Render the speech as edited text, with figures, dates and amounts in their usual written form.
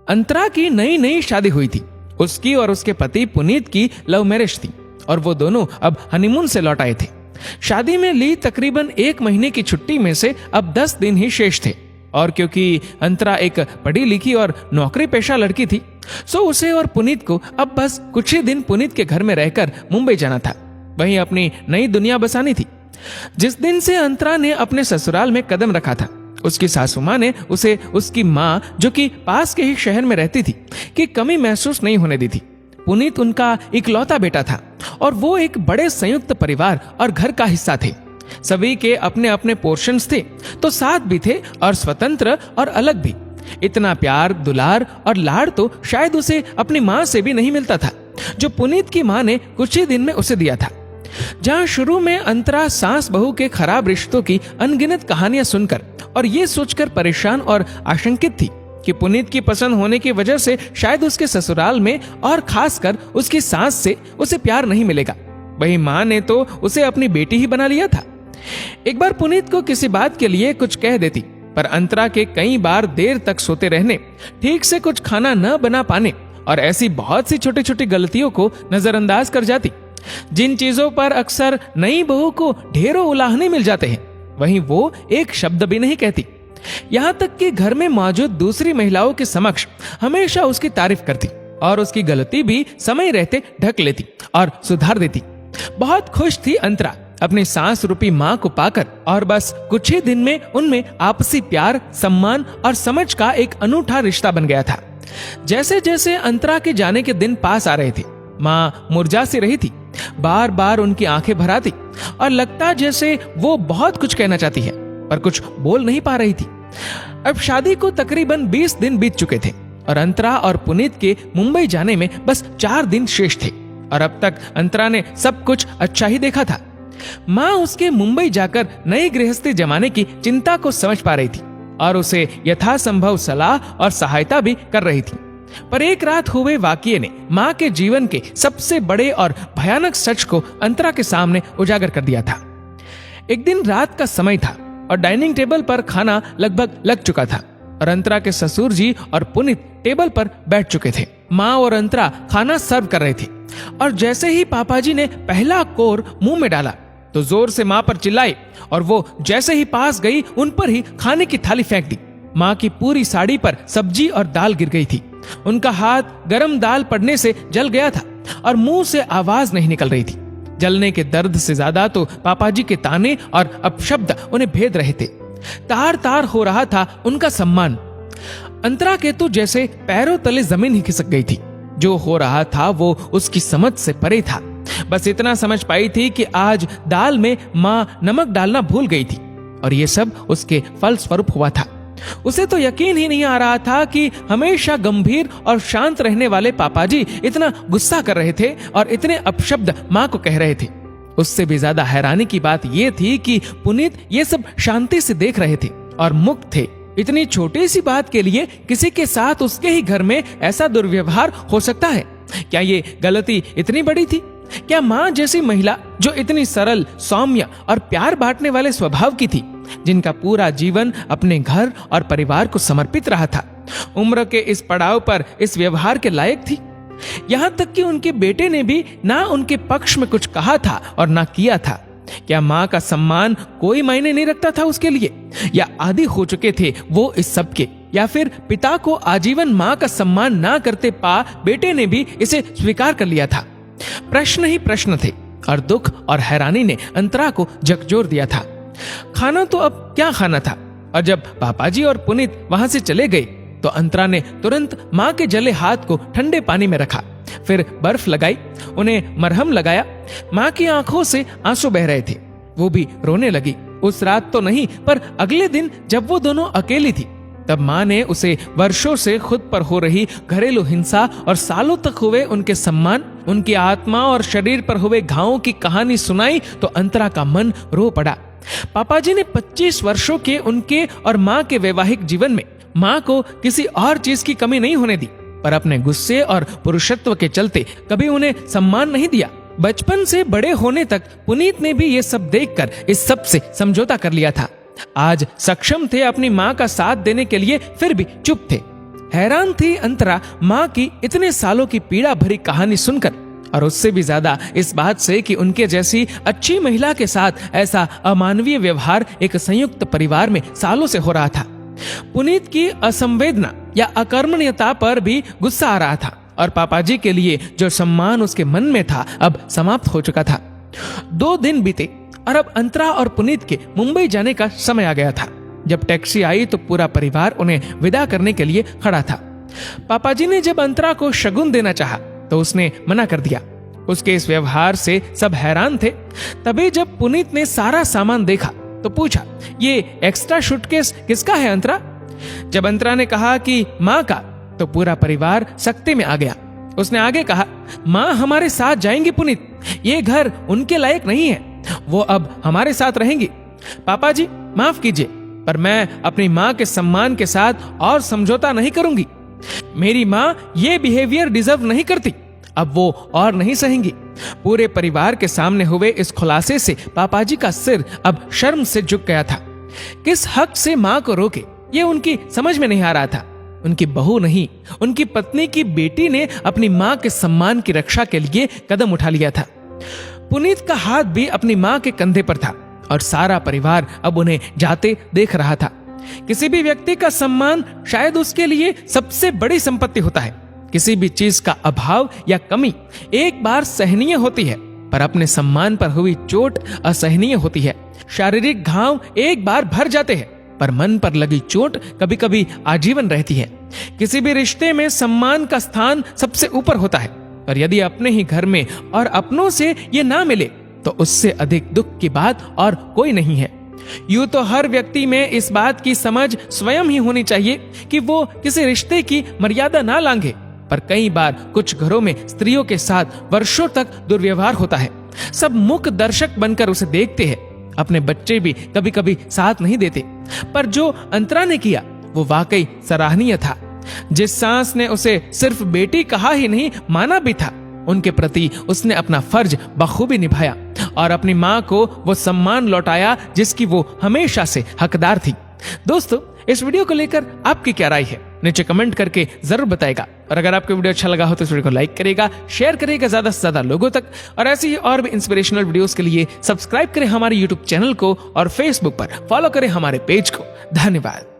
अंतरा की नई नई शादी हुई थी। उसकी और उसके पति पुनीत की लव मैरिज थी और वो दोनों अब हनीमून से लौट आए थे। शादी में ली तकरीबन 1 महीने की छुट्टी में से अब 10 दिन ही शेष थे और क्योंकि अंतरा एक पढ़ी लिखी और नौकरी पेशा लड़की थी, सो उसे और पुनीत को अब बस कुछ ही दिन पुनीत के घर में रहकर मुंबई जाना था। वहीं अपनी नई दुनिया बसानी थी। जिस दिन से अंतरा ने अपने ससुराल में कदम रखा था, उसकी सासू माँ ने उसे उसकी माँ, जो कि पास के ही शहर में रहती थी, की कमी महसूस नहीं होने दी थी। पुनीत उनका इकलौता बेटा था और वो एक बड़े संयुक्त परिवार और घर का हिस्सा थे। सभी के अपने अपने पोर्शंस थे, तो साथ भी थे और स्वतंत्र और अलग भी। इतना प्यार, दुलार और लाड़ तो शायद उसे अपनी माँ से भी नहीं मिलता था, जो पुनीत की माँ ने कुछ ही दिन में उसे दिया था। जहाँ शुरू में अंतरा सास बहू के खराब रिश्तों की अनगिनत कहानियां सुनकर और ये सोचकर परेशान और आशंकित थी कि पुनीत की पसंद होने की वजह से शायद उसके ससुराल में और खासकर उसकी सास से उसे प्यार नहीं मिलेगा, वही माँ ने तो उसे अपनी बेटी ही बना लिया था। एक बार पुनीत को किसी बात के लिए कुछ कह देती, पर अंतरा के कई बार देर तक सोते रहने, ठीक से कुछ खाना न बना पाने और ऐसी बहुत सी छोटी छोटी गलतियों को नजरअंदाज कर जाती, जिन चीजों पर अक्सर नई बहू को ढेरों उलाहने मिल जाते हैं, वहीं वो एक शब्द भी नहीं कहती। यहाँ तक कि घर में मौजूद दूसरी महिलाओं के समक्ष हमेशा उसकी तारीफ करती और उसकी गलती भी समय रहते ढक लेती और सुधार देती। बहुत खुश थी अंतरा अपनी सांस रूपी माँ को पाकर और बस कुछ ही दिन में उनमें आपसी प्यार, सम्मान और समझ का एक अनूठा रिश्ता बन गया था। जैसे जैसे अंतरा के जाने के दिन पास आ रहे थे, माँ मुरझा सी रही थी। बार बार उनकी आंखें भर आती और लगता जैसे वो बहुत कुछ कहना चाहती है पर कुछ बोल नहीं पा रही थी। अब शादी को तकरीबन 20 दिन बीत चुके थे और अंतरा और पुनीत के मुंबई जाने में बस 4 दिन शेष थे और अब तक अंतरा ने सब कुछ अच्छा ही देखा था। माँ उसके मुंबई जाकर नई गृहस्थी जमाने की चिंता को समझ पा रही थी और उसे यथासंभव सलाह और सहायता भी कर रही थी। पर एक रात हुए वाकये ने माँ के जीवन के सबसे बड़े और भयानक सच को अंतरा के सामने उजागर कर दिया था। एक दिन रात का समय था और डाइनिंग टेबल पर खाना लगभग लग चुका था और अंतरा के ससुर जी और पुनीत टेबल पर बैठ चुके थे। माँ और अंतरा खाना सर्व कर रहे थे और जैसे ही पापाजी ने पहला कोर मुंह में डाला तो जोर से माँ पर चिल्लाई और वो जैसे ही पास गई उन पर ही खाने की थाली फेंक दी। माँ की पूरी साड़ी पर सब्जी और दाल गिर गई थी। उनका हाथ गरम दाल पड़ने से जल गया था और मुंह से आवाज नहीं निकल रही थी। जलने के दर्द से ज्यादा तो पापाजी के ताने और अपशब्द उन्हें भेद रहे थे। तार तार हो रहा था उनका सम्मान। अंतरा के तो जैसे पैरों तले जमीन ही खिसक गई थी। जो हो रहा था वो उसकी समझ से परे था। बस इतना समझ पाई थी कि आज दाल में माँ नमक डालना भूल गई थी और ये सब उसके फल स्वरूप हुआ था। उसे तो यकीन ही नहीं आ रहा था कि हमेशा गंभीर और शांत रहने वाले पापाजी इतना गुस्सा कर रहे थे और इतने अपशब्द माँ को कह रहे थे। उससे भी ज्यादा हैरानी की बात यह थी कि पुनीत ये सब शांति से देख रहे थे और मुक्त थे। इतनी छोटी सी बात के लिए किसी के साथ उसके ही घर में ऐसा दुर्व्यवहार हो सकता है? क्या ये गलती इतनी बड़ी थी? क्या माँ जैसी महिला जो इतनी सरल, सौम्य और प्यार बांटने वाले स्वभाव की थी, जिनका पूरा जीवन अपने घर और परिवार को समर्पित रहा था, उम्र के इस पड़ाव पर इस व्यवहार के लायक थी? यहाँ तक कि उनके बेटे ने भी ना उनके पक्ष में कुछ कहा था और ना किया था। क्या माँ का सम्मान कोई मायने नहीं रखता था उसके लिए, या आदी हो चुके थे वो इस सब के, या फिर पिता को आजीवन माँ का सम्मान ना करते पा बेटे ने भी इसे स्वीकार कर लिया था? प्रश्न ही प्रश्न थे और दुख और हैरानी ने अंतरा को झकझोर दिया था। खाना तो अब क्या खाना था, और जब पापाजी और पुनीत वहां से चले गए तो अंतरा ने तुरंत माँ के जले हाथ को ठंडे पानी में रखा, फिर बर्फ लगाई, उन्हें मरहम लगाया। माँ की आंखों से आंसू बह रहे थे, वो भी रोने लगी। उस रात तो नहीं, पर अगले दिन जब वो दोनों अकेली थी, तब माँ ने उसे वर्षों से खुद पर हो रही घरेलू हिंसा और सालों तक हुए उनके सम्मान, उनकी आत्मा और शरीर पर हुए घावों की कहानी सुनाई तो अंतरा का मन रो पड़ा। पापाजी ने 25 वर्षों के उनके और माँ के वैवाहिक जीवन में माँ को किसी और चीज की कमी नहीं होने दी, पर अपने गुस्से और पुरुषत्व के चलते कभी उन्हें सम्मान नहीं दिया। बचपन से बड़े होने तक पुनीत ने भी ये सब देखकर इस सब से समझौता कर लिया था। आज सक्षम थे अपनी माँ का साथ देने के लिए, फिर भी चुप थे। हैरान थी अंतरा माँ की इतने सालों की पीड़ा भरी कहानी सुनकर, और उससे भी ज्यादा इस बात से कि उनके जैसी अच्छी महिला के साथ ऐसा अमानवीय व्यवहार एक संयुक्त परिवार में सालों से हो रहा था। पुनीत की असंवेदना या अकर्मण्यता पर भी गुस्सा आ रहा था, और पापाजी के लिए जो सम्मान उसके मन में था अब समाप्त हो चुका था। 2 दिन बीते और अब अंतरा और पुनीत के मुंबई जाने का समय आ गया था। जब टैक्सी आई तो पूरा परिवार उन्हें विदा करने के लिए खड़ा था। पापाजी ने जब अंतरा को शगुन देना चाहा तो उसने मना कर दिया। उसके इस व्यवहार से सब हैरान थे। तभी जब पुनीत ने सारा सामान देखा तो पूछा, ये एक्स्ट्रा सूटकेस किसका है अंतरा? जब अंतरा ने कहा कि माँ का, तो पूरा परिवार सख्ते में आ गया। उसने आगे कहा, माँ हमारे साथ जाएंगी पुनीत, ये घर उनके लायक नहीं है, वो अब हमारे साथ रहेंगी। पापाजी माफ कीजिए, पर मैं अपनी माँ के सम्मान के साथ और समझौता नहीं करूंगी। मेरी माँ ये बिहेवियर डिजर्व नहीं करती, अब वो और नहीं सहेंगी। पूरे परिवार के सामने हुए इस खुलासे से पापाजी का सिर अब शर्म से झुक गया था। किस हक से माँ को रोके ये उनकी समझ में नहीं आ रहा था। उनकी बहू नहीं, उनकी पत्नी की बेटी ने अपनी माँ के सम्मान की रक्षा के लिए कदम उठा लिया था। पुनीत का हाथ भी अपनी माँ के कंधे पर था और सारा परिवार अब उन्हें जाते देख रहा था। किसी भी व्यक्ति का सम्मान शायद उसके लिए सबसे बड़ी संपत्ति होता है। किसी भी चीज का अभाव या कमी एक बार सहनीय होती है, पर अपने सम्मान पर हुई चोट असहनीय होती है। शारीरिक घाव एक बार भर जाते हैं, पर मन पर लगी चोट कभी कभी आजीवन रहती है। किसी भी रिश्ते में सम्मान का स्थान सबसे ऊपर होता है, पर यदि अपने ही घर में और अपनों से ये ना मिले तो उससे अधिक दुख की बात और कोई नहीं है। यूं तो हर व्यक्ति में इस बात की समझ स्वयं ही होनी चाहिए कि वो किसी रिश्ते की मर्यादा ना लांघे, पर कई बार कुछ घरों में स्त्रियों के साथ वर्षों तक दुर्व्यवहार होता है। सब मूक दर्शक बनकर उसे देखते हैं, अपने बच्चे भी कभी कभी साथ नहीं देते। पर जो अंतरा ने किया वो वाकई सराहनीय था। जिस सास ने उसे सिर्फ बेटी कहा ही नहीं माना भी था, उनके प्रति उसने अपना फर्ज बखूबी निभाया और अपनी माँ को वो सम्मान लौटाया जिसकी वो हमेशा से हकदार थी। दोस्तों, इस वीडियो को लेकर आपकी क्या राय है नीचे कमेंट करके जरूर बताएगा। और अगर आपको वीडियो अच्छा लगा हो तो इस वीडियो को लाइक करेगा, शेयर करेगा ज्यादा से ज्यादा लोगों तक, और ऐसी ही और भी इंस्पिरेशनल वीडियोस के लिए सब्सक्राइब करें हमारे यूट्यूब चैनल को और फेसबुक पर फॉलो करें हमारे पेज को। धन्यवाद।